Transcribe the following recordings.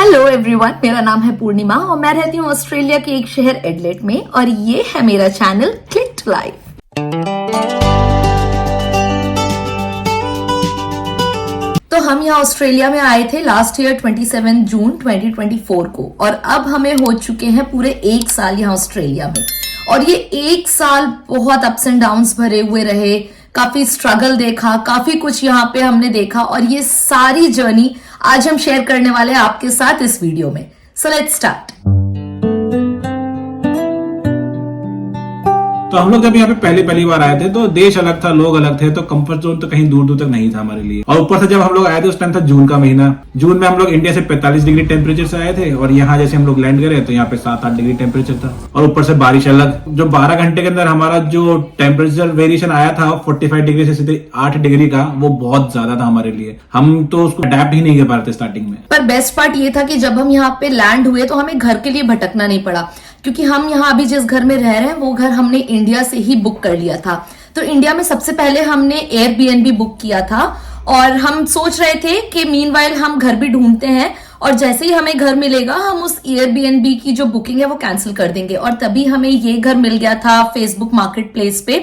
Hello everyone, मेरा नाम है पूर्णिमा और मैं रहती हूँ ऑस्ट्रेलिया के एक शहर एडलेड में और ये है मेरा चैनल क्लिक टू लाइफ। तो हम यहाँ ऑस्ट्रेलिया में आए थे लास्ट ईयर 27 जून 2024 को और अब हमें हो चुके हैं पूरे 1 साल यहाँ ऑस्ट्रेलिया में। और ये 1 साल बहुत अप्स एंड डाउन्स भरे हुए रहे, काफी स्ट्रगल देखा, काफी कुछ यहाँ पे हमने देखा और ये सारी जर्नी आज हम शेयर करने वाले हैं आपके साथ इस वीडियो में। So let's start. तो हम लोग जब यहाँ पे पहली बार आए थे तो देश अलग था, लोग अलग थे, तो कंफर्ट जोन तो कहीं दूर दूर तक नहीं था हमारे लिए। और ऊपर से जब हम लोग आए थे उस टाइम था जून का महीना। जून में हम लोग इंडिया से 45 डिग्री टेम्परेचर से आए थे और यहाँ जैसे हम लोग लैंड करे तो यहाँ पे 7-8 डिग्री टेम्परेचर था और ऊपर से बारिश अलग। जो 12 घंटे के अंदर हमारा जो टेम्परेचर वेरिएशन आया था 45 डिग्री से सीधे 8 डिग्री का, वो बहुत ज्यादा था हमारे लिए। हम तो उसको अडेप्ट ही नहीं कर पा रहे थे स्टार्टिंग में। पर बेस्ट पार्ट ये था कि जब हम यहाँ पे लैंड हुए तो हमें घर के लिए भटकना नहीं पड़ा, क्योंकि हम यहाँ अभी जिस घर में रह रहे हैं वो घर हमने इंडिया से ही बुक कर लिया था। तो इंडिया में सबसे पहले हमने एयरबीएनबी बुक किया था और हम सोच रहे थे कि मीनवाइल हम घर भी ढूंढते हैं और जैसे ही हमें घर मिलेगा हम उस एयरबीएनबी की जो बुकिंग है वो कैंसिल कर देंगे। और तभी हमें ये घर मिल गया था फेसबुक मार्केट प्लेस पे।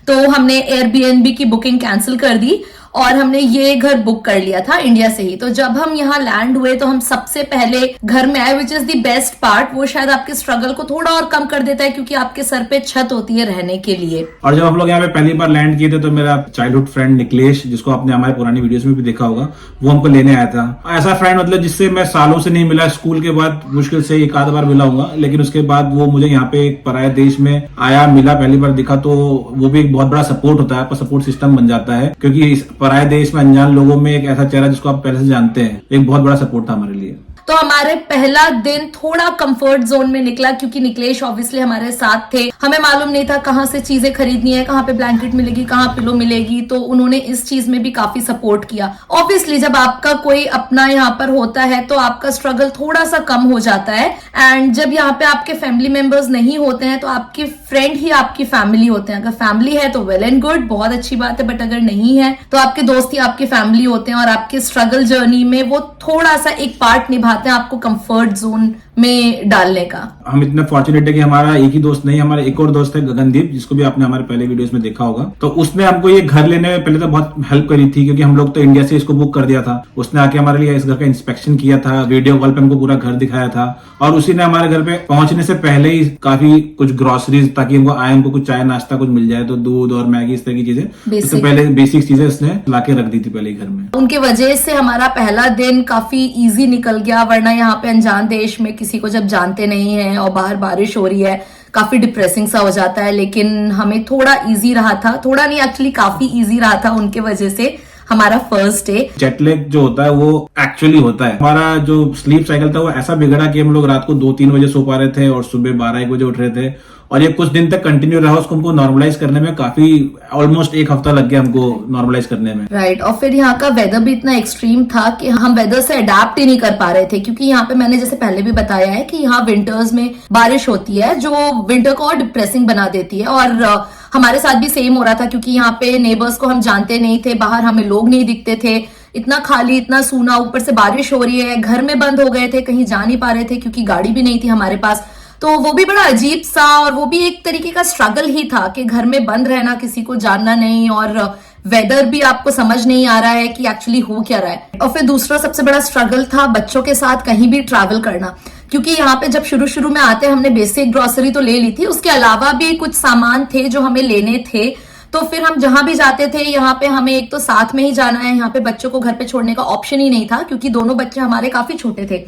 तो हमने एयरबीएनबी की बुकिंग कैंसिल कर दी और हमने ये घर बुक कर लिया था इंडिया से ही। तो जब हम यहाँ लैंड हुए तो हम सबसे पहले घर में आए, which is the best part. वो शायद आपके स्ट्रगल को थोड़ा और कम कर देता है क्योंकि आपके सर पे छत होती है रहने के लिए। और जब हम लोग यहाँ पे पहली बार लैंड किए थे तो मेरा चाइल्डहुड फ्रेंड निकलेश, जिसको आपने हमारे पुरानी वीडियोस में भी देखा होगा, वो हमको लेने आया था। ऐसा फ्रेंड मतलब जिससे मैं सालों से नहीं मिला, स्कूल के बाद मुश्किल से 1-आध बार मिला हूँ, लेकिन उसके बाद वो मुझे यहाँ पे एक पराये देश में आया, मिला, पहली बार दिखा। तो वो भी एक बहुत बड़ा सपोर्ट होता है, आपका सपोर्ट सिस्टम बन जाता है, क्योंकि इस पराये देश में अनजान लोगों में एक ऐसा चेहरा जिसको आप पहले से जानते हैं, एक बहुत बड़ा सपोर्ट था हमारे लिए। तो हमारे पहला दिन थोड़ा कंफर्ट जोन में निकला क्योंकि निकलेश ऑब्वियसली हमारे साथ थे। हमें मालूम नहीं था कहाँ से चीजें खरीदनी है, कहाँ पे ब्लैंकेट मिलेगी, कहाँ पिलो मिलेगी। तो उन्होंने इस चीज में भी काफी सपोर्ट किया। ऑब्वियसली जब आपका कोई अपना यहाँ पर होता है तो आपका स्ट्रगल थोड़ा सा कम हो जाता है। एंड जब यहाँ पे आपके फैमिली मेंबर्स नहीं होते हैं तो आपके फ्रेंड ही आपकी फैमिली होते हैं। अगर फैमिली है तो वेल एंड गुड, बहुत अच्छी बात है, बट अगर नहीं है तो आपके दोस्त ही आपकी फैमिली होते हैं और आपके स्ट्रगल जर्नी में वो थोड़ा सा एक पार्ट निभाते हैं आपको कंफर्ट जोन में डालने का। हम इतने फॉर्चुनेट है कि हमारा एक ही दोस्त नहीं, हमारा एक और दोस्त है गगनदीप, जिसको भी आपने हमारे पहले वीडियोस में देखा होगा। तो उसने हमको ये घर लेने में पहले तो बहुत हेल्प करी थी, क्योंकि हम लोग तो इंडिया से इसको बुक कर दिया था। उसने आके हमारे लिए इस घर का इंस्पेक्शन किया था, वीडियो कॉल पे हमको पूरा घर दिखाया था और उसी ने हमारे घर पे पहुंचने से पहले ही काफी कुछ ग्रोसरीज, ताकि हमको आए, हमको कुछ चाय नाश्ता कुछ मिल जाए, तो दूध और मैगी इस तरह की चीजें, तो पहले बेसिक चीजें उसने लाके रख दी थी पहले घर में। उनके वजह से हमारा पहला दिन काफी इजी निकल गया, वरना यहाँ पे अनजान देश में किसी को जब जानते नहीं है और बाहर बारिश हो रही है काफी डिप्रेसिंग सा हो जाता है। लेकिन हमें थोड़ा इजी रहा था, थोड़ा नहीं एक्चुअली काफी इजी रहा था उनके वजह से हमारा फर्स्ट डे। जेट लैग जो होता है वो एक्चुअली होता है। हमारा जो स्लीप साइकिल था वो ऐसा बिगड़ा कि हम लोग रात को 2-3 बजे सो पा रहे थे और सुबह 12-1 बजे उठ रहे थे और ये कुछ दिन तक कंटिन्यू रहा। उसको हमको नॉर्मलाइज करने में काफी ऑलमोस्ट 1 हफ्ता लग गया हमको नॉर्मलाइज करने में। राइट। और फिर यहाँ का वेदर भी इतना एक्सट्रीम था कि हम वेदर से अडेप्ट ही नहीं कर पा रहे थे, क्योंकि यहाँ पे मैंने जैसे पहले भी बताया है कि यहाँ विंटर्स में बारिश होती है जो विंटर को और डिप्रेसिंग बना देती है। और हमारे साथ भी सेम हो रहा था, क्योंकि यहाँ पे नेबर्स को हम जानते नहीं थे, बाहर हमें लोग नहीं दिखते थे, इतना खाली, इतना सूना, ऊपर से बारिश हो रही है, घर में बंद हो गए थे, कहीं जा नहीं पा रहे थे क्योंकि गाड़ी भी नहीं थी हमारे पास। तो वो भी बड़ा अजीब सा और वो भी एक तरीके का स्ट्रगल ही था कि घर में बंद रहना, किसी को जानना नहीं और वेदर भी आपको समझ नहीं आ रहा है कि एक्चुअली हो क्या रहा है। और फिर दूसरा सबसे बड़ा स्ट्रगल था बच्चों के साथ कहीं भी ट्रैवल करना, क्योंकि यहाँ पे जब शुरू में आते हमने बेसिक ग्रोसरी तो ले ली थी, उसके अलावा भी कुछ सामान थे जो हमें लेने थे। तो फिर हम जहां भी जाते थे यहाँ पे हमें एक तो साथ में ही जाना है, यहाँ पे बच्चों को घर पे छोड़ने का ऑप्शन ही नहीं था, क्योंकि दोनों बच्चे हमारे काफी छोटे थे।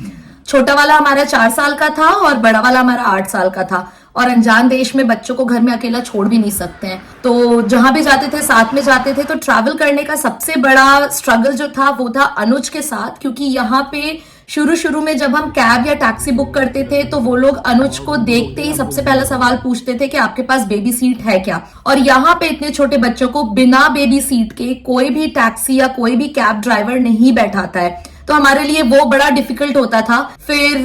छोटा वाला हमारा 4 साल का था और बड़ा वाला हमारा 8 साल का था। और अनजान देश में बच्चों को घर में अकेला छोड़ भी नहीं सकते हैं, तो जहां भी जाते थे साथ में जाते थे। तो ट्रैवल करने का सबसे बड़ा स्ट्रगल जो था वो था अनुज के साथ, क्योंकि यहाँ पे शुरू में जब हम कैब या टैक्सी बुक करते थे तो वो लोग अनुज को देखते ही सबसे पहला सवाल पूछते थे कि आपके पास बेबी सीट है क्या। और यहाँ पे इतने छोटे बच्चों को बिना बेबी सीट के कोई भी टैक्सी या कोई भी कैब ड्राइवर नहीं बैठाता है। तो हमारे लिए वो बड़ा डिफिकल्ट होता था। फिर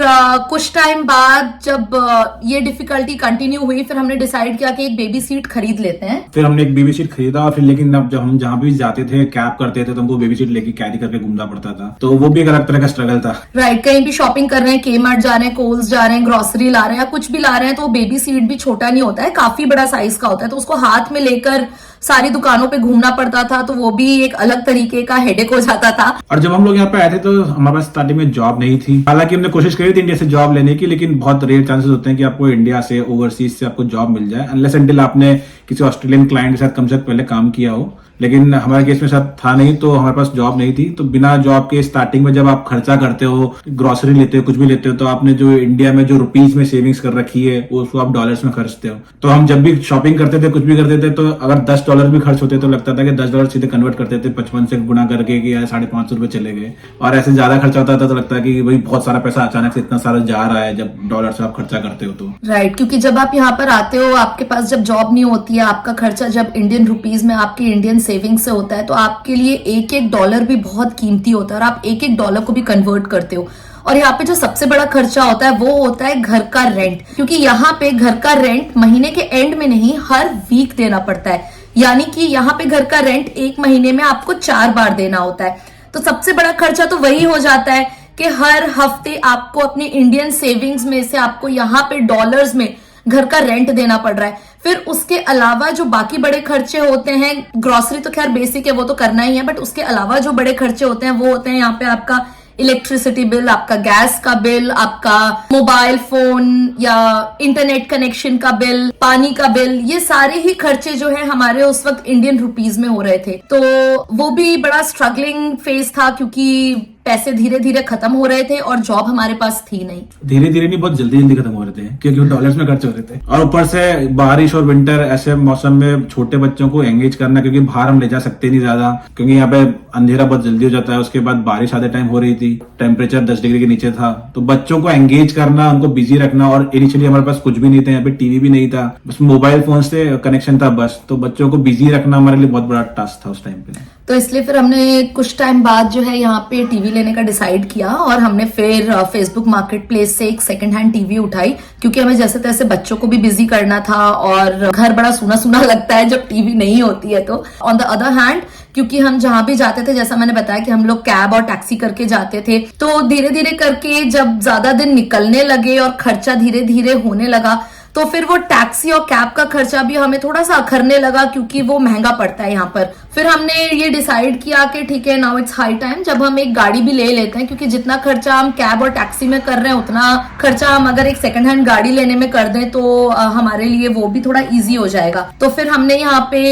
कुछ टाइम बाद जब ये डिफिकल्टी कंटिन्यू हुई, फिर हमने डिसाइड किया कि एक बेबी सीट खरीद लेते हैं। फिर हमने एक बेबी सीट खरीदा और फिर लेकिन अब जब हम जहाँ भी जाते थे कैब करते थे तो हमको बेबी सीट लेके कैरी करके घूमना पड़ता था, तो वो भी एक अलग तरह का स्ट्रगल था। राइट, कहीं भी शॉपिंग कर रहे हैं, के-मार्ट जा रहे हैं, कोल्स जा रहे हैं, ग्रोसरी ला रहे हैं या कुछ भी ला रहे हैं, तो बेबी सीट भी छोटा नहीं होता है, काफी बड़ा साइज का होता है, तो उसको हाथ में लेकर सारी दुकानों पे घूमना पड़ता था, तो वो भी एक अलग तरीके का हेडेक हो जाता था। और जब हम लोग यहाँ पे आए थे तो हमारे पास स्टार्टिंग में जॉब नहीं थी। हालांकि हमने कोशिश करी थी इंडिया से जॉब लेने की, लेकिन बहुत रेयर चांसेस होते हैं कि आपको इंडिया से ओवरसीज से आपको जॉब मिल जाए, अनलेस अनटिल आपने किसी ऑस्ट्रेलियन क्लाइंट के साथ कम से कम पहले काम किया हो। लेकिन हमारे केस में साथ था नहीं, तो हमारे पास जॉब नहीं थी। तो बिना जॉब के स्टार्टिंग में जब आप खर्चा करते हो, ग्रोसरी लेते हो, कुछ भी लेते हो, तो आपने जो इंडिया में जो रुपीज में सेविंग्स कर रखी है वो उसको आप डॉलर्स में खर्चते हो। तो हम जब भी शॉपिंग करते थे, कुछ भी करते थे, तो अगर $10 भी खर्च होते तो लगता था कि $10 सीधे कन्वर्ट करते थे 55 से गुना करके कि यार ₹550 चले गए। और ऐसे ज्यादा खर्चा होता था तो लगता है कि भाई बहुत सारा पैसा अचानक से इतना सारा जा रहा है जब डॉलर से आप खर्चा करते हो तो। राइट, क्योंकि जब आप यहाँ पर आते हो, आपके पास जब जॉब नहीं होती है, आपका खर्चा जब इंडियन रुपीज में आपकी इंडियन सेविंग से होता है, तो आपके लिए एक एक डॉलर भी बहुत कीमती होता है और आप एक एक डॉलर को भी कन्वर्ट करते हो। और यहाँ पे जो सबसे बड़ा खर्चा होता है वो होता है घर का रेंट, क्योंकि यहाँ पे घर का रेंट महीने के एंड में नहीं, हर वीक देना पड़ता है। यानी कि यहाँ पे घर का रेंट एक महीने में आपको 4 बार देना होता है। तो सबसे बड़ा खर्चा तो वही हो जाता है कि हर हफ्ते आपको अपनी इंडियन सेविंग्स में से आपको यहाँ पे डॉलर्स में घर का रेंट देना पड़ रहा है। फिर उसके अलावा जो बाकी बड़े खर्चे होते हैं, ग्रोसरी तो खैर बेसिक है, वो तो करना ही है, बट उसके अलावा जो बड़े खर्चे होते हैं वो होते हैं यहाँ पे आपका इलेक्ट्रिसिटी बिल, आपका गैस का बिल, आपका मोबाइल फोन या इंटरनेट कनेक्शन का बिल, पानी का बिल, ये सारे ही खर्चे जो है हमारे उस वक्त इंडियन रुपीज में हो रहे थे। तो वो भी बड़ा स्ट्रगलिंग फेज था, क्योंकि पैसे धीरे धीरे खत्म हो रहे थे और जॉब हमारे पास थी नहीं। धीरे धीरे नहीं, बहुत जल्दी जल्दी खत्म हो रहे थे क्योंकि वो डॉलर्स में खर्च हो रहे थे। और ऊपर से बारिश और विंटर ऐसे मौसम में छोटे बच्चों को एंगेज करना, क्योंकि बाहर हम ले जा सकते नहीं ज्यादा, क्योंकि यहाँ पे अंधेरा बहुत जल्दी हो जाता है। उसके बाद बारिश आधे टाइम हो रही थी, टेम्परेचर 10 डिग्री के नीचे था, तो बच्चों को एंगेज करना, उनको बिजी रखना। और इनिशियली हमारे पास कुछ भी नहीं था, यहाँ पे टीवी भी नहीं था, बस मोबाइल फोन से कनेक्शन था बस। तो बच्चों को बिजी रखना हमारे लिए बहुत बड़ा टास्क था उस टाइम पे। तो इसलिए फिर हमने कुछ टाइम बाद जो है यहाँ पे टीवी लेने का डिसाइड किया और हमने फिर फेसबुक मार्केट प्लेस से एक सेकंड हैंड टीवी उठाई, क्योंकि हमें जैसे तैसे बच्चों को भी बिजी करना था और घर बड़ा सूना सूना लगता है जब टीवी नहीं होती है। तो ऑन द अदर हैंड, क्योंकि हम जहां भी जाते थे, जैसा मैंने बताया कि हम लोग कैब और टैक्सी करके जाते थे, तो धीरे धीरे करके जब ज्यादा दिन निकलने लगे और खर्चा धीरे धीरे होने लगा, तो फिर वो टैक्सी और कैब का खर्चा भी हमें थोड़ा सा अखरने लगा, क्योंकि वो महंगा पड़ता है यहाँ पर। फिर हमने ये डिसाइड किया कि ठीक है, नाउ इट्स हाई टाइम, जब हम एक गाड़ी भी ले लेते हैं, क्योंकि जितना खर्चा हम कैब और टैक्सी में कर रहे हैं उतना खर्चा हम अगर एक सेकंड हैंड गाड़ी लेने में कर दें तो हमारे लिए वो भी थोड़ा इजी हो जाएगा। तो फिर हमने यहाँ पे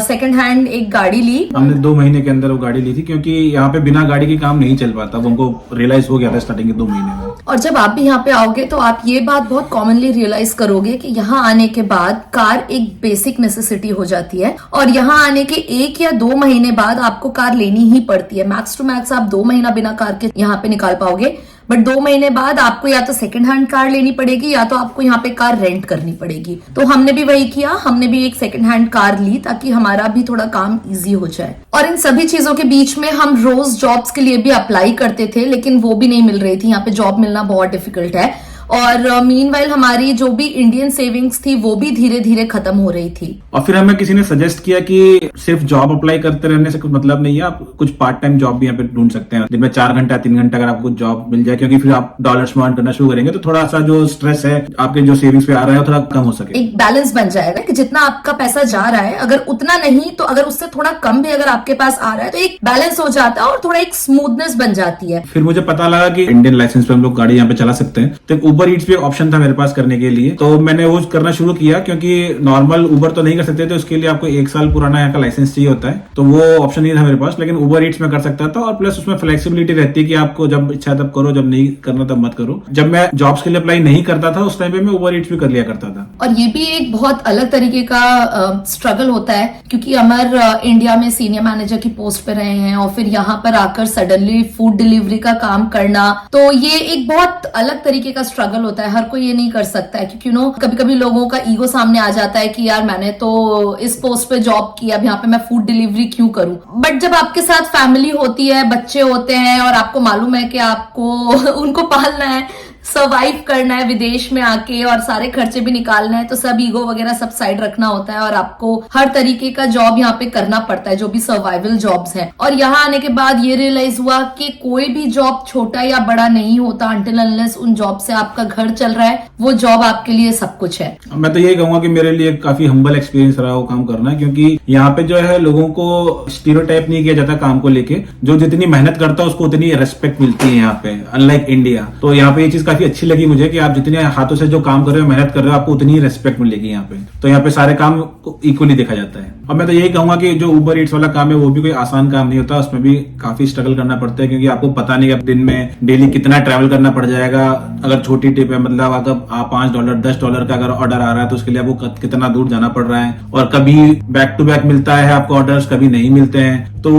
सेकंड हैंड एक गाड़ी ली। हमने 2 महीने के अंदर वो गाड़ी ली थी, क्योंकि यहाँ पे बिना गाड़ी के काम नहीं चल पाता, वो हमको रियलाइज हो गया था स्टार्टिंग के 2 महीने में। और जब आप भी यहाँ पे आओगे तो आप ये बात बहुत कॉमनली रियलाइज करोगे कि यहाँ आने के बाद कार एक बेसिक नेसेसिटी हो जाती है, और यहाँ आने के 1 या 2 महीने बाद आपको कार लेनी ही पड़ती है। मैक्स टू मैक्स आप 2 महीना बिना कार के यहाँ पे निकाल पाओगे, बट 2 महीने बाद आपको या तो सेकंड हैंड कार लेनी पड़ेगी या तो आपको यहाँ पे कार रेंट करनी पड़ेगी। तो हमने भी वही किया, हमने भी एक सेकंड हैंड कार ली ताकि हमारा भी थोड़ा काम इजी हो जाए। और इन सभी चीजों के बीच में हम रोज जॉब्स के लिए भी अप्लाई करते थे, लेकिन वो भी नहीं मिल रही थी। यहाँ पे जॉब मिलना बहुत डिफिकल्ट है। और मीनवाइल हमारी जो भी इंडियन सेविंग्स थी वो भी धीरे धीरे खत्म हो रही थी। और फिर हमें किसी ने सजेस्ट किया कि सिर्फ जॉब अप्लाई करते रहने से कुछ मतलब नहीं है, आप कुछ पार्ट टाइम जॉब भी यहाँ पे ढूंढ सकते हैं, जिनमें 4 घंटा 3 घंटा अगर आपको जॉब मिल जाए, क्योंकि फिर आप डॉलर्स में अर्न करना शुरू करेंगे तो थोड़ा सा जो स्ट्रेस है आपके जो सेविंग्स पे आ रहा है थोड़ा कम हो सके। एक बैलेंस बन जाएगा कि जितना आपका पैसा जा रहा है, अगर उतना नहीं तो अगर उससे थोड़ा कम भी अगर आपके पास आ रहा है तो एक बैलेंस हो जाता है और थोड़ा एक स्मूथनेस बन जाती है। फिर मुझे पता लगा कि इंडियन लाइसेंस पे हम लोग गाड़ी यहाँ पे चला सकते हैं, तो उबर ईट्स पे ऑप्शन मेरे पास करने के लिए, तो मैंने वो करना शुरू किया। क्योंकि नॉर्मल उबर तो नहीं कर सकते थे, उसके लिए आपको 1 साल पुराना यहाँ का लाइसेंस चाहिए होता है, तो वो ऑप्शन नहीं था मेरे पास। लेकिन उबर ईट्स में कर सकता था, और प्लस उसमें फ्लेक्सिबिलिटी रहती है कि आपको जब इच्छा तब करो, जब नहीं करना तब मत करो। जब मैं जॉब्स के लिए अप्लाई नहीं करता था उस टाइम पे मैं उबर ईट्स भी कर लिया करता था। और ये भी एक बहुत अलग तरीके का स्ट्रगल होता है, क्योंकि अमर इंडिया में सीनियर मैनेजर की पोस्ट पे रहे हैं और फिर यहाँ पर आकर सडनली फूड डिलीवरी का काम करना, तो ये एक बहुत अलग तरीके का स्ट्रगल स्ट्रगल होता है, हर कोई ये नहीं कर सकता है, क्योंकि कभी कभी लोगों का ईगो सामने आ जाता है कि यार मैंने तो इस पोस्ट पे जॉब की, अब यहाँ पे मैं फूड डिलीवरी क्यों करूं। बट जब आपके साथ फैमिली होती है, बच्चे होते हैं और आपको मालूम है कि आपको उनको पालना है, सर्वाइव करना है विदेश में आके और सारे खर्चे भी निकालना है, तो सब ईगो वगैरह सब साइड रखना होता है और आपको हर तरीके का जॉब यहाँ पे करना पड़ता है, जो भी सर्वाइवल जॉब्स हैं। और यहाँ आने के बाद ये रियलाइज हुआ कि कोई भी जॉब छोटा या बड़ा नहीं होता, अनटिल अनलेस उन जॉब से आपका घर चल रहा है, वो जॉब आपके लिए सब कुछ है। मैं तो यही कहूंगा कि मेरे लिए काफी हम्बल एक्सपीरियंस रहा वो काम करना, क्योंकि यहाँ पे जो है लोगों को स्टीरियोटाइप नहीं किया जाता काम को लेके, जो जितनी मेहनत करता है उसको उतनी रेस्पेक्ट मिलती है यहाँ पे, अनलाइक इंडिया। तो यहाँ पे ये चीज काफी अच्छी लगी मुझे कि आप जितने हाथों से जो काम कर रहे हो, मेहनत कर रहे हो, आपको उतनी ही रेस्पेक्ट मिलेगी यहाँ पे। तो यहाँ पे सारे काम को इक्वली देखा जाता है। और मैं तो यही कहूंगा कि जो उबर ईट्स वाला काम है वो भी कोई आसान काम नहीं होता, उसमें भी काफी स्ट्रगल करना पड़ता है, क्योंकि आपको पता नहीं कि दिन में डेली कितना ट्रैवल करना पड़ जाएगा। अगर छोटी टिप है, मतलब अगर आप $5 $10 का अगर ऑर्डर आ रहा है तो उसके लिए आपको कितना दूर जाना पड़ रहा है, और कभी बैक टू बैक मिलता है आपको ऑर्डर्स, कभी नहीं मिलते हैं। तो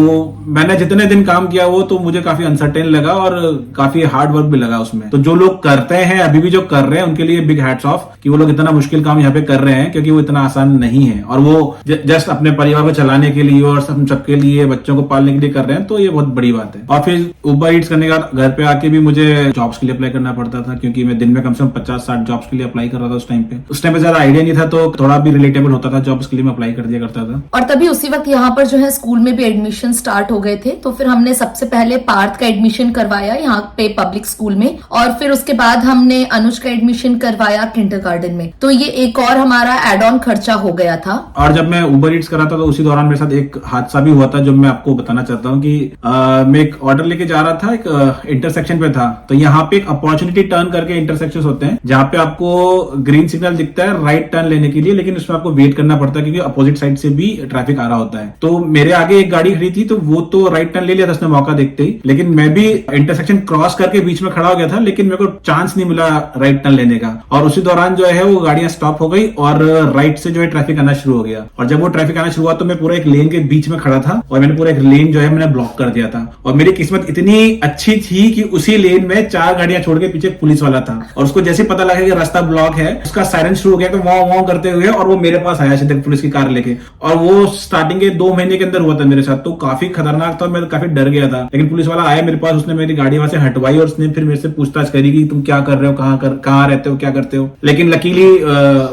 मैंने जितने दिन काम किया वो तो मुझे काफी अनसर्टेन लगा और काफी हार्ड वर्क भी लगा उसमें। तो जो लोग करते हैं, अभी भी जो कर रहे हैं, उनके लिए बिग हैट्स ऑफ कि वो लोग इतना मुश्किल काम यहाँ पे कर रहे हैं, क्योंकि वो इतना आसान नहीं है और वो जस्ट अपने परिवार को चलाने के लिए और सबके लिए, बच्चों को पालने के लिए कर रहे हैं। तो ये बहुत बड़ी बात है। और फिर उबर ईट्स करने के बाद घर पे आके भी मुझे जॉब्स के लिए अप्लाई करना पड़ता था, क्योंकि मैं दिन में कम से कम 50-60 जॉब्स के लिए अप्लाई कर रहा था उस टाइम पे ज्यादा आइडिया नहीं था, तो थोड़ा भी रिलेटेबल होता था जॉब्स के लिए मैं अप्लाई कर दिया करता था। और तभी उसी वक्त यहाँ पर जो है स्कूल में भी एडमिशन स्टार्ट हो गए थे, तो फिर हमने सबसे पहले पार्थ का एडमिशन करवाया यहाँ पे पब्लिक स्कूल में, और फिर उसके बाद हमने अनुज का एडमिशन करवाया किंडरगार्टन में। तो ये एक और हमारा एड ऑन खर्चा हो गया था। और जब मैं उबर ईट्स कर रहा था तो उसी दौरान मेरे साथ एक हादसा भी हुआ था, जो मैं आपको बताना चाहता हूँ कि मैं एक ऑर्डर लेके जा रहा था, एक इंटरसेक्शन पे था। तो यहाँ पे एक अपॉर्चुनिटी टर्न करके इंटरसेक्शन होते हैं, जहाँ पे आपको ग्रीन सिग्नल दिखता है राइट टर्न लेने के लिए, लेकिन उसमें आपको वेट करना पड़ता है क्योंकि अपोजिट साइड से भी ट्रैफिक आ रहा होता है। तो मेरे आगे एक गाड़ी खड़ी थी, तो वो तो राइट टर्न ले लिया था उसने मौका देखते ही, लेकिन मैं भी इंटरसेक्शन क्रॉस करके बीच में खड़ा हो गया था, लेकिन मेरे को चांस नहीं मिला राइट टर्न लेने का। और उसी दौरान जो है वो गाड़ियां स्टॉप हो गई और राइट से जो है ट्रैफिक आना शुरू हो गया। और जब वो ट्रैफिक आना शुरू हुआ तो मैं पूरा एक लेन के बीच में खड़ा था और मैंने पूरा एक लेन जो है मैंने ब्लॉक कर दिया था। और मेरी किस्मत इतनी अच्छी थी कि उसी लेन में 4 गाड़ियां छोड़ के पीछे पुलिस वाला था, और उसको जैसे पता लगा कि रास्ता ब्लॉक है, उसका सायरन शुरू हो गया तो वाँ करते हुए, और वो मेरे पास आया सीधे पुलिस की कार लेके। और वो स्टार्टिंग के 2 महीने के अंदर हुआ था मेरे साथ, तो काफी खतरनाक था, मैं काफी डर गया था। लेकिन पुलिस वाला आया मेरे पास, उसने मेरी गाड़ी वहां से हटवाई और उसने फिर मेरे से पूछताछ करी कि तुम क्या कर रहे हो, कहाँ रहते हो, क्या करते हो। लेकिन लकीली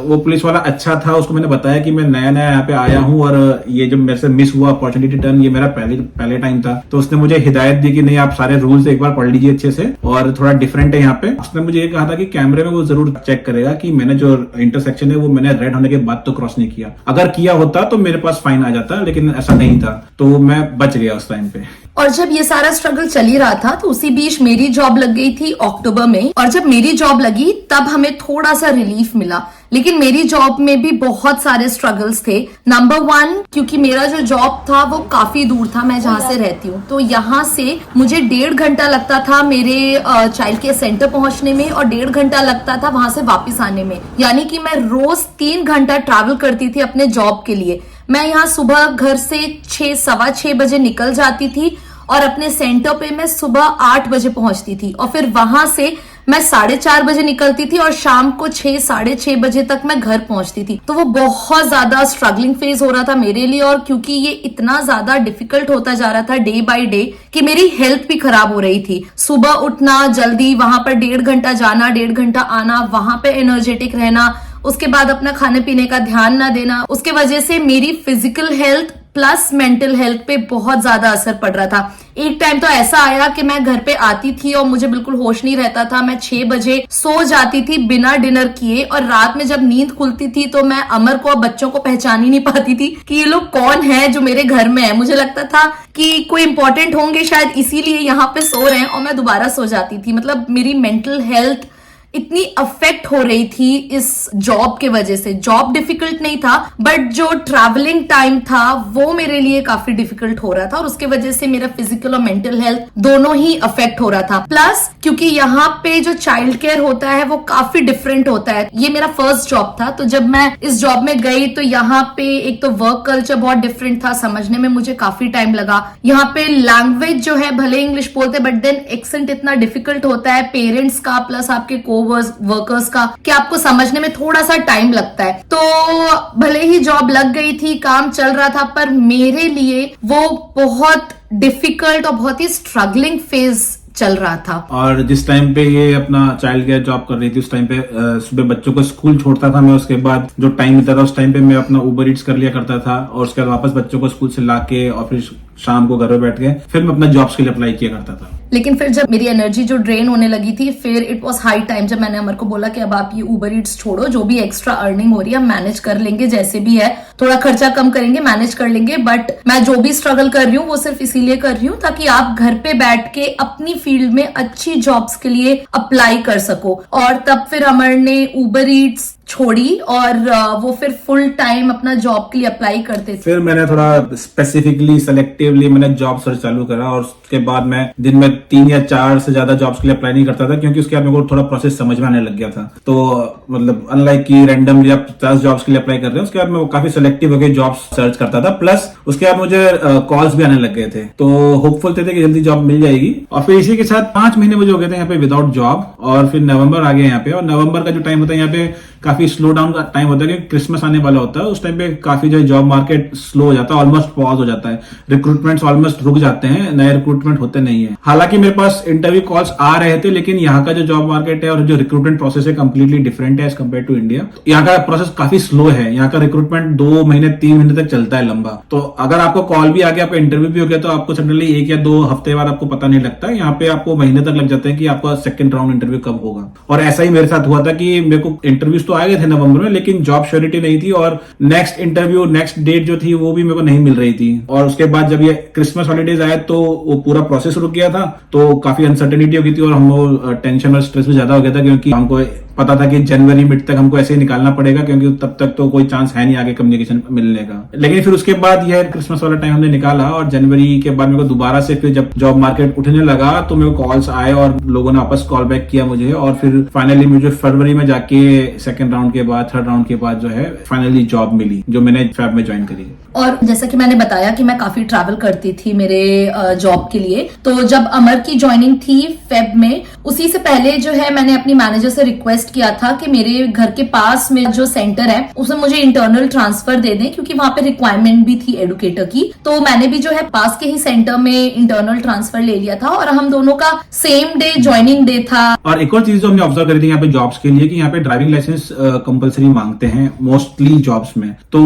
वो पुलिस वाला अच्छा था, उसको मैंने बताया कि मैं नया नया यहाँ पे आया हूँ और ये जो मेरे से मिस हुआ अपॉर्चुनिटी टर्न, ये मेरा पहले टाइम था। तो उसने मुझे हिदायत दी कि नहीं, आप सारे रूल्स एक बार पढ़ लीजिए अच्छे से, और थोड़ा डिफरेंट है यहाँ पे। उसने मुझे ये कहा था कि कैमरे में वो जरूर चेक करेगा कि मैंने जो इंटरसेक्शन है वो मैंने रेड होने के बाद तो क्रॉस नहीं किया। अगर किया होता तो मेरे पास फाइन आ जाता, लेकिन ऐसा नहीं था, तो मैं बच गया उस टाइम पे। और जब ये सारा स्ट्रगल चल ही रहा था तो उसी बीच मेरी जॉब लग गई थी अक्टूबर में, और जब मेरी जॉब लगी तब हमें थोड़ा सा रिलीफ मिला। लेकिन मेरी जॉब में भी बहुत सारे स्ट्रगल्स थे। नंबर 1, क्योंकि मेरा जो जॉब था वो काफी दूर था, मैं जहाँ से रहती हूँ, तो यहाँ से मुझे 1.5 घंटा लगता था मेरे चाइल्ड केयर सेंटर पहुंचने में, और 1.5 घंटा लगता था वहां से वापस आने में। यानी कि मैं रोज 3 घंटा ट्रैवल करती थी अपने जॉब के लिए। मैं यहाँ सुबह घर से 6-6:15 बजे निकल जाती थी और अपने सेंटर पे मैं सुबह 8 बजे पहुंचती थी, और फिर वहां से मैं 4:30 बजे निकलती थी और शाम को 6-6:30 बजे तक मैं घर पहुंचती थी। तो वो बहुत ज्यादा स्ट्रगलिंग फेज हो रहा था मेरे लिए, और क्योंकि ये इतना ज्यादा डिफिकल्ट होता जा रहा था डे बाय डे कि मेरी हेल्थ भी खराब हो रही थी। सुबह उठना जल्दी, वहां पर 1.5 घंटा जाना, 1.5 घंटा आना, वहां पे एनर्जेटिक रहना, उसके बाद अपना खाने पीने का ध्यान ना देना, उसके वजह से मेरी physical health plus mental health पे बहुत ज्यादा असर पड़ रहा था। एक टाइम तो ऐसा आया कि मैं घर पे आती थी और मुझे बिल्कुल होश नहीं रहता था। मैं 6 बजे सो जाती थी बिना डिनर किए, और रात में जब नींद खुलती थी तो मैं अमर को और बच्चों को पहचान ही नहीं पाती थी कि ये लोग कौन है जो मेरे घर में है। मुझे लगता था कि कोई इंपॉर्टेंट होंगे शायद, इसीलिए यहाँ पे सो रहे हैं, और मैं दोबारा सो जाती थी। मतलब मेरी मेंटल हेल्थ इतनी अफेक्ट हो रही थी इस जॉब के वजह से। जॉब डिफिकल्ट नहीं था, बट जो ट्रैवलिंग टाइम था वो मेरे लिए काफी डिफिकल्ट हो रहा था, और उसके वजह से मेरा फिजिकल और मेंटल हेल्थ दोनों ही अफेक्ट हो रहा था। प्लस क्योंकि यहाँ पे जो चाइल्ड केयर होता है वो काफी डिफरेंट होता है। ये मेरा फर्स्ट जॉब था, तो जब मैं इस जॉब में गई तो यहाँ पे एक तो वर्क कल्चर बहुत डिफरेंट था, समझने में मुझे काफी टाइम लगा। यहाँ पे लैंग्वेज जो है भले इंग्लिश बोलते, बट देन एक्सेंट इतना डिफिकल्ट होता है पेरेंट्स का प्लस आपके को वर्कर्स का कि आपको समझने में थोड़ा सा टाइम लगता है। तो भले ही जॉब लग गई थी, काम चल रहा था, पर मेरे लिए वो बहुत डिफिकल्ट और बहुत ही स्ट्रगलिंग फेज चल रहा था। और जिस टाइम पे ये अपना चाइल्ड केयर जॉब कर रही थी, उस टाइम पे सुबह बच्चों को स्कूल छोड़ता था मैं, उसके बाद जो टाइम मिलता था उस टाइम पे मैं अपना उबर ईट्स कर लिया करता था, और उसके बाद वापस बच्चों को स्कूल से लाके और फिर शाम को घर पे बैठ के फिर मैं अपना जॉब्स के लिए अप्लाई किया करता था। लेकिन फिर जब मेरी एनर्जी जो ड्रेन होने लगी थी, फिर इट वॉज हाई टाइम जब मैंने अमर को बोला कि अब आप ये उबर ईट्स छोड़ो, जो भी एक्स्ट्रा अर्निंग हो रही है हम मैनेज कर लेंगे, जैसे भी है थोड़ा खर्चा कम करेंगे, मैनेज कर लेंगे, बट मैं जो भी स्ट्रगल कर रही हूँ वो सिर्फ इसीलिए कर रही हूँ ताकि आप घर पे बैठ के अपनी फील्ड में अच्छी जॉब्स के लिए अप्लाई कर सको। और तब फिर अमर ने उबर ईट्स छोड़ी और वो फिर फुल टाइम अपना जॉब के लिए अप्लाई करते थे। फिर मैंने थोड़ा स्पेसिफिकली सेलेक्टिवली मैंने जॉब सर्च चालू करा, और उसके बाद मैं दिन में 3 या 4 से ज्यादा जॉब्स के लिए अप्लाई नहीं करता था, क्योंकि उसके बाद मेरे को थोड़ा प्रोसेस समझ में आने लग गया था। तो मतलब अनलाइक की रैंडमली आप 50 जॉब्स के लिए अप्लाई कर रहे हैं, उसके बाद मैं काफी सेलेक्टिव होकर जॉब्स सर्च करता था। प्लस उसके बाद मुझे कॉल्स भी आने लग गए थे, तो होपफुल थे कि जल्दी जॉब मिल जाएगी। और फिर इसी के साथ 5 महीने मुझे हो गए थे यहाँ पे विदाउट जॉब, और फिर नवंबर आ गया यहाँ पे। और नवंबर का जो टाइम होता है यहाँ पे काफी स्लो डाउन का टाइम होता है, क्योंकि क्रिसमस आने वाला होता है। उस टाइम पे काफी जो जॉब मार्केट स्लो हो जाता है, ऑलमोस्ट पॉज हो जाता है, रिक्रूटमेंट्स ऑलमोस्ट रुक जाते हैं, नए रिक्रूटमेंट होते नहीं है। हालांकि मेरे पास इंटरव्यू कॉल्स आ रहे थे, लेकिन यहाँ का जो जॉब मार्केट है और जो रिक्रूटमेंट प्रोसेस है कंप्लीटली डिफरेंट है एज कम्पेयर टू इंडिया। यहाँ का प्रोसेस काफी स्लो है, यहाँ का रिक्रूटमेंट 2 महीने 3 महीने तक चलता है लंबा। तो अगर आपको कॉल भी आ गया, आपका इंटरव्यू भी हो गया, तो आपको सडनली 1 या 2 हफ्ते बाद आपको पता नहीं लगता। यहाँ पे आपको महीने तक लग जाता है कि आपका सेकंड राउंड इंटरव्यू कब होगा। और ऐसा ही मेरे साथ हुआ था कि मेरे को इंटरव्यूज तो आ गए थे नवंबर में, लेकिन जॉब श्योरिटी नहीं थी, और नेक्स्ट इंटरव्यू नेक्स्ट डेट जो थी वो भी मेरे को नहीं मिल रही थी। और उसके बाद जब ये क्रिसमस हॉलीडेज आए तो वो पूरा प्रोसेस रुक गया था, तो काफी अनसर्टेनिटी हो गई थी, और हमको टेंशन और स्ट्रेस भी ज्यादा हो गया था, क्योंकि हमको पता था कि जनवरी मिड तक हमको ऐसे ही निकालना पड़ेगा, क्योंकि तब तक तो कोई चांस है नहीं आगे कम्युनिकेशन मिलने का। लेकिन फिर उसके बाद यह क्रिसमस वाला टाइम हमने निकाला, और जनवरी के बाद मेरे को दोबारा से फिर जब जॉब मार्केट उठने लगा तो मेरे को कॉल्स आए और लोगों ने वापस कॉल बैक किया मुझे, और फिर फाइनली मुझे फरवरी में जाके सेकंड राउंड के बाद, थर्ड राउंड के बाद जो है फाइनली जॉब मिली, जो मैंने फेब में ज्वाइन करी। और जैसा कि मैंने बताया कि मैं काफी ट्रैवल करती थी मेरे जॉब के लिए, तो जब अमर की ज्वाइनिंग थी फेब में, उसी से पहले जो है मैंने अपनी मैनेजर से रिक्वेस्ट किया था कि मेरे घर के पास में जो सेंटर है उसमें मुझे इंटरनल ट्रांसफर दे दें, क्योंकि वहां पे रिक्वायरमेंट भी थी एडुकेटर की। तो मैंने भी जो है पास के ही सेंटर में इंटरनल ट्रांसफर ले लिया था, और हम दोनों का सेम डे ज्वाइनिंग डे था। और एक और चीज जो हमने ऑब्जर्व करी थी यहाँ पे जॉब्स के लिए, कि यहाँ पे ड्राइविंग लाइसेंस कंपलसरी मांगते हैं मोस्टली जॉब्स में। तो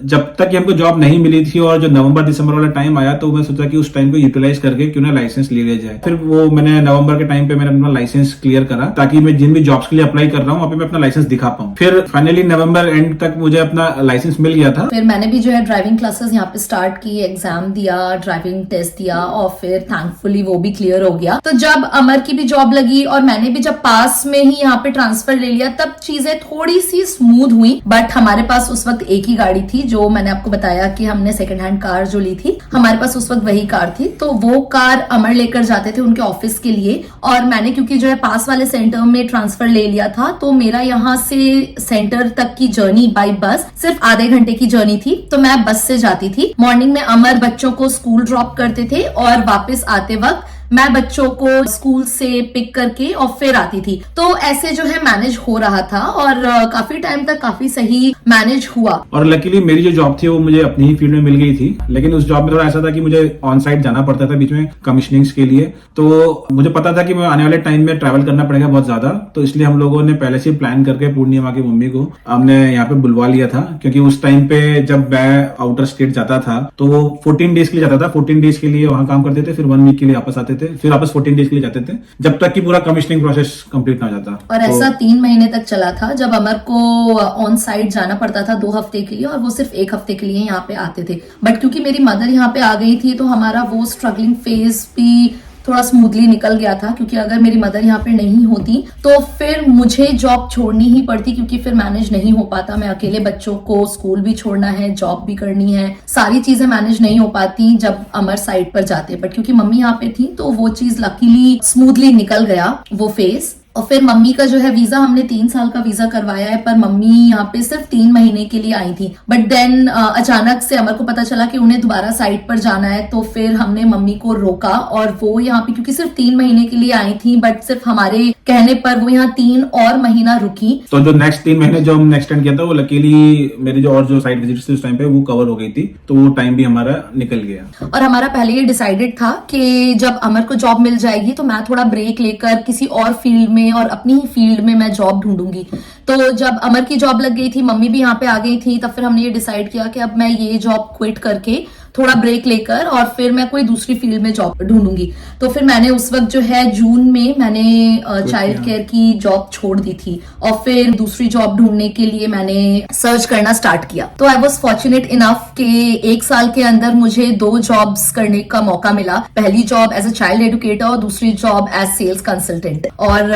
जब तक हमको जॉब नहीं मिली थी और जो नवंबर दिसंबर वाला टाइम आया, तो मैं सोचा कि उस टाइम को यूटिलाइज करके क्यों ना लाइसेंस ले लिया जाए। फिर वो मैंने नवंबर के टाइम पे मैंने अपना लाइसेंस क्लियर करा, ताकि मैं जिन भी जॉब्स के लिए अप्लाई कर रहा हूँ वहाँ पे मैं अपना लाइसेंस दिखा पाऊँ। फिर फाइनली नवंबर एंड तक मुझे अपना लाइसेंस मिल गया था। फिर मैंने भी जो है ड्राइविंग क्लासेस यहाँ पे स्टार्ट की, एग्जाम दिया, ड्राइविंग टेस्ट दिया, और फिर थैंकफुली वो भी क्लियर हो गया। तो जब अमर की भी जॉब लगी और मैंने भी जब पास में ही यहाँ पे ट्रांसफर ले लिया, तब चीजें थोड़ी सी स्मूथ हुई। बट हमारे पास उस वक्त एक ही गाड़ी थी, जो मैंने आपको बताया कि हमने सेकंड हैंड कार जो ली थी, हमारे पास उस वक्त वही कार थी। तो वो कार अमर लेकर जाते थे उनके ऑफिस के लिए, और मैंने क्योंकि जो है पास वाले सेंटर में ट्रांसफर ले लिया था, तो मेरा यहाँ से सेंटर तक की जर्नी बाय बस सिर्फ आधे घंटे की जर्नी थी। तो मैं बस से जाती थी। मॉर्निंग में अमर बच्चों को स्कूल ड्रॉप करते थे, और वापस आते वक्त मैं बच्चों को स्कूल से पिक करके और फिर आती थी। तो ऐसे जो है मैनेज हो रहा था, और काफी टाइम तक काफी सही मैनेज हुआ। और लकीली मेरी जो जॉब थी वो मुझे अपनी ही फील्ड में मिल गई थी, लेकिन उस जॉब में थोड़ा ऐसा था कि मुझे ऑन साइट जाना पड़ता था बीच में कमिश्निंग्स के लिए। तो मुझे पता था कि मैं आने वाले टाइम में ट्रैवल करना पड़ेगा बहुत ज्यादा, तो इसलिए हम लोगों ने पहले से प्लान करके पूर्णिमा की मम्मी को हमने यहाँ पे बुलवा लिया था, क्योंकि उस टाइम पे जब मैं आउटर स्टेट जाता था तो वो 14 डेज के लिए जाता था, 14 डेज के लिए वहां काम करते थे, फिर 1 वीक के लिए वापस आते थे, फिर वापस 14 डेज के लिए जाते थे, जब तक कि पूरा कमिश्निंग प्रोसेस कंप्लीट ना हो जाता। और ऐसा 3 महीने तक चला था, जब अमर को ऑन साइट जाना पड़ता था 2 हफ्ते के लिए, और वो सिर्फ 1 हफ्ते के लिए यहाँ पे आते थे। बट क्योंकि मेरी मदर यहाँ पे आ गई थी, तो हमारा वो स्ट्रगलिंग फेज भी थोड़ा स्मूथली निकल गया था, क्योंकि अगर मेरी मदर यहाँ पे नहीं होती तो फिर मुझे जॉब छोड़नी ही पड़ती, क्योंकि फिर मैनेज नहीं हो पाता। मैं अकेले बच्चों को स्कूल भी छोड़ना है, जॉब भी करनी है, सारी चीजें मैनेज नहीं हो पाती जब अमर साइड पर जाते। बट क्योंकि मम्मी यहाँ पे थी, तो वो चीज लकीली स्मूथली निकल गया वो फेज। और फिर मम्मी का जो है वीजा, हमने 3 साल का वीजा करवाया है, पर मम्मी यहाँ पे सिर्फ 3 महीने के लिए आई थी। बट देन अचानक से अमर को पता चला कि उन्हें दोबारा साइट पर जाना है, तो फिर हमने मम्मी को रोका और वो यहाँ पे, क्योंकि सिर्फ 3 महीने के लिए आई थी, बट सिर्फ हमारे कहने पर वो यहाँ 3 और महीना रुकी। तो जो नेक्स्ट 3 महीने जो हमने एक्सटेंड किया था, वो लकीली मेरी जो और जो साइट विजिट्स थी उस टाइम पे वो कवर हो गई थी, तो वो टाइम भी हमारा निकल गया। और हमारा पहले ये डिसाइडेड था कि जब अमर को जॉब मिल जाएगी तो मैं थोड़ा ब्रेक लेकर किसी और फील्ड में और अपनी ही फील्ड में मैं जॉब ढूंढूंगी। तो जब अमर की जॉब लग गई थी, मम्मी भी यहाँ पे आ गई थी, तब फिर हमने ये डिसाइड किया कि अब मैं ये जॉब क्विट करके थोड़ा ब्रेक लेकर और फिर मैं कोई दूसरी फील्ड में जॉब ढूंढूंगी। तो फिर मैंने उस वक्त जो है जून में मैंने चाइल्ड केयर की जॉब छोड़ दी थी और फिर दूसरी जॉब ढूंढने के लिए मैंने सर्च करना स्टार्ट किया। तो आई वॉज फॉर्चुनेट इनफ कि 1 साल के अंदर मुझे 2 जॉब्स करने का मौका मिला। पहली job as a child educator और दूसरी जॉब एज सेल्स कंसल्टेंट। और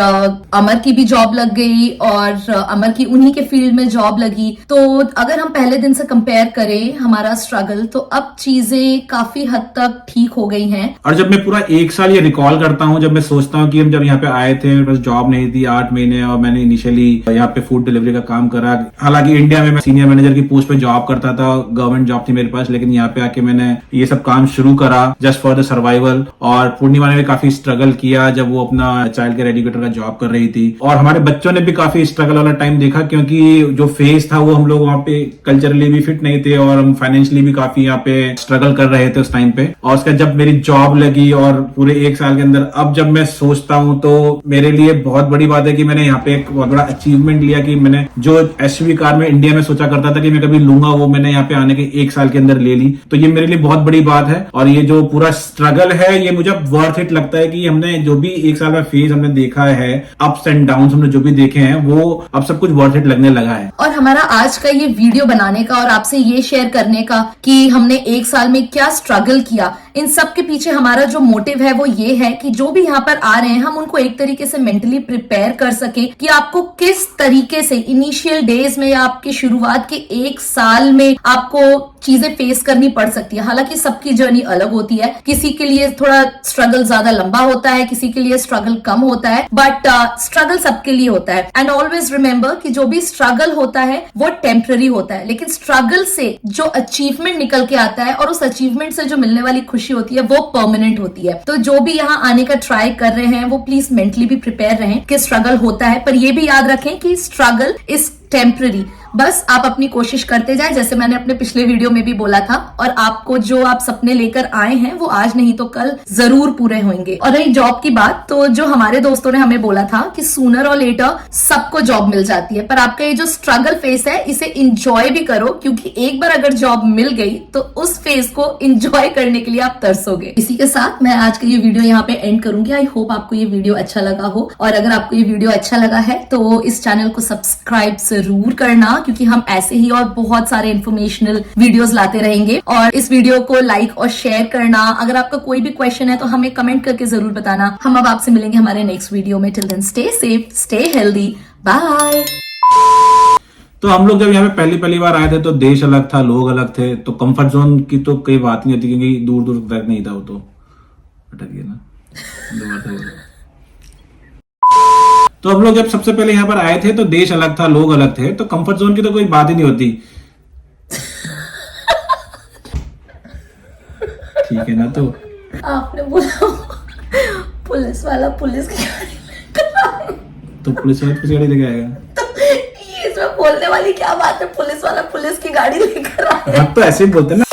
अमर की भी जॉब लग गई और अमर की उन्हीं के फील्ड में जॉब लगी। तो अगर हम पहले दिन से कंपेयर करें हमारा स्ट्रगल, तो अब चीजें काफी हद तक ठीक हो गई हैं। और जब मैं पूरा 1 साल ये रिकॉल करता हूँ, जब मैं सोचता हूँ कि हम जब यहाँ पे आए थे, मेरे पास जॉब नहीं थी 8 महीने, और मैंने इनिशियली यहाँ पे फूड डिलीवरी का काम करा। हालांकि इंडिया में मैं सीनियर मैनेजर की पोस्ट पे जॉब करता था, गवर्नमेंट जॉब थी मेरे पास, लेकिन यहाँ पे आके मैंने ये सब काम शुरू करा जस्ट फॉर द सर्वाइवल। और पूर्णिमा ने भी काफी स्ट्रगल किया जब वो अपना चाइल्ड केयर एजुकेटर का जॉब कर रही थी, और हमारे बच्चों ने भी काफी स्ट्रगल वाला टाइम देखा, क्योंकि जो फेज था वो हम लोग वहाँ पे कल्चरली भी फिट नहीं थे और हम फाइनेंशियली भी काफी यहाँ पे स्ट्रगल कर रहे थे उस टाइम पे। और उसके जब मेरी जॉब लगी और पूरे 1 साल के अंदर अब जब मैं सोचता हूँ तो मेरे लिए बहुत बड़ी बात है कि मैंने यहाँ पे एक बहुत बड़ा अचीवमेंट लिया, कि मैंने जो एसयूवी कार में इंडिया में सोचा करता था कि मैं कभी लूंगा, वो मैंने यहाँ पे आने के 1 साल के अंदर ले ली। तो ये मेरे लिए बहुत बड़ी बात है। और ये जो पूरा स्ट्रगल है ये मुझे वर्थ इट लगता है कि हमने जो भी 1 साल में फेज हमने देखा है, अप्स एंड डाउन हमने जो भी देखे हैं, वो अब सब कुछ वर्थ इट लगने लगा है। और हमारा आज का ये वीडियो बनाने का और आपसे ये शेयर करने का कि हमने 1 साल में क्या स्ट्रगल किया, इन सब के पीछे हमारा जो मोटिव है वो ये है कि जो भी यहाँ पर आ रहे हैं हम उनको एक तरीके से मेंटली प्रिपेयर कर सके कि आपको किस तरीके से इनिशियल डेज में या आपकी शुरुआत के 1 साल में आपको चीजें फेस करनी पड़ सकती है। हालांकि सबकी जर्नी अलग होती है, किसी के लिए थोड़ा स्ट्रगल ज्यादा लंबा होता है, किसी के लिए स्ट्रगल कम होता है, बट स्ट्रगल सबके लिए होता है। एंड ऑलवेज रिमेंबर कि जो भी स्ट्रगल होता है वो टेम्पररी होता है, लेकिन स्ट्रगल से जो अचीवमेंट निकल के आता है और उस अचीवमेंट से जो मिलने वाली खुशी होती है वो परमानेंट होती है। तो जो भी यहाँ आने का ट्राई कर रहे हैं वो प्लीज मेंटली भी प्रिपेयर रहें कि स्ट्रगल होता है, पर ये भी याद रखें कि स्ट्रगल इज टेम्पररी। बस आप अपनी कोशिश करते जाएं, जैसे मैंने अपने पिछले वीडियो में भी बोला था, और आपको जो आप सपने लेकर आए हैं वो आज नहीं तो कल जरूर पूरे होंगे। और रही जॉब की बात, तो जो हमारे दोस्तों ने हमें बोला था कि सूनर और लेटर सबको जॉब मिल जाती है, पर आपका ये जो स्ट्रगल फेस है इसे इंजॉय भी करो, क्योंकि एक बार अगर जॉब मिल गई तो उस फेस को इंजॉय करने के लिए आप तरसोगे। इसी के साथ मैं आज का ये वीडियो यहाँ पे एंड करूंगी। आई होप आपको ये वीडियो अच्छा लगा हो, और अगर आपको ये वीडियो अच्छा लगा है तो इस चैनल को सब्सक्राइब जरूर करना, क्योंकि हम ऐसे ही और बहुत सारे इंफॉर्मेशनल वीडियोस लाते रहेंगे। और इस वीडियो को लाइक और शेयर करना। अगर आपका कोई भी क्वेश्चन है तो हमें कमेंट करके जरूर बताना। हम अब आपसे मिलेंगे हमारे नेक्स्ट वीडियो में। Till then stay safe, stay healthy, bye. तो हम लोग जब यहाँ पे पहली बार आए थे तो देश अलग था, लोग अलग थे, तो कंफर्ट जोन की तो कोई बात नहीं होती, क्योंकि दूर दूर तक नहीं था वो, तो अटक गया ना। तो हम लोग जब सबसे पहले यहाँ पर आए थे तो देश अलग था, लोग अलग थे, तो कंफर्ट जोन की तो कोई बात ही नहीं होती। ठीक है ना। तो आपने बोला पुलिस वाला पुलिस की गाड़ी लेकर आए, तो पुलिस वाला किस गाड़ी लेके आएगा? तो ये इसमें बोलने वाली क्या बात है, पुलिस वाला पुलिस की गाड़ी लेकर आए। हाँ, तो ऐसे ही बोलते हैं ना।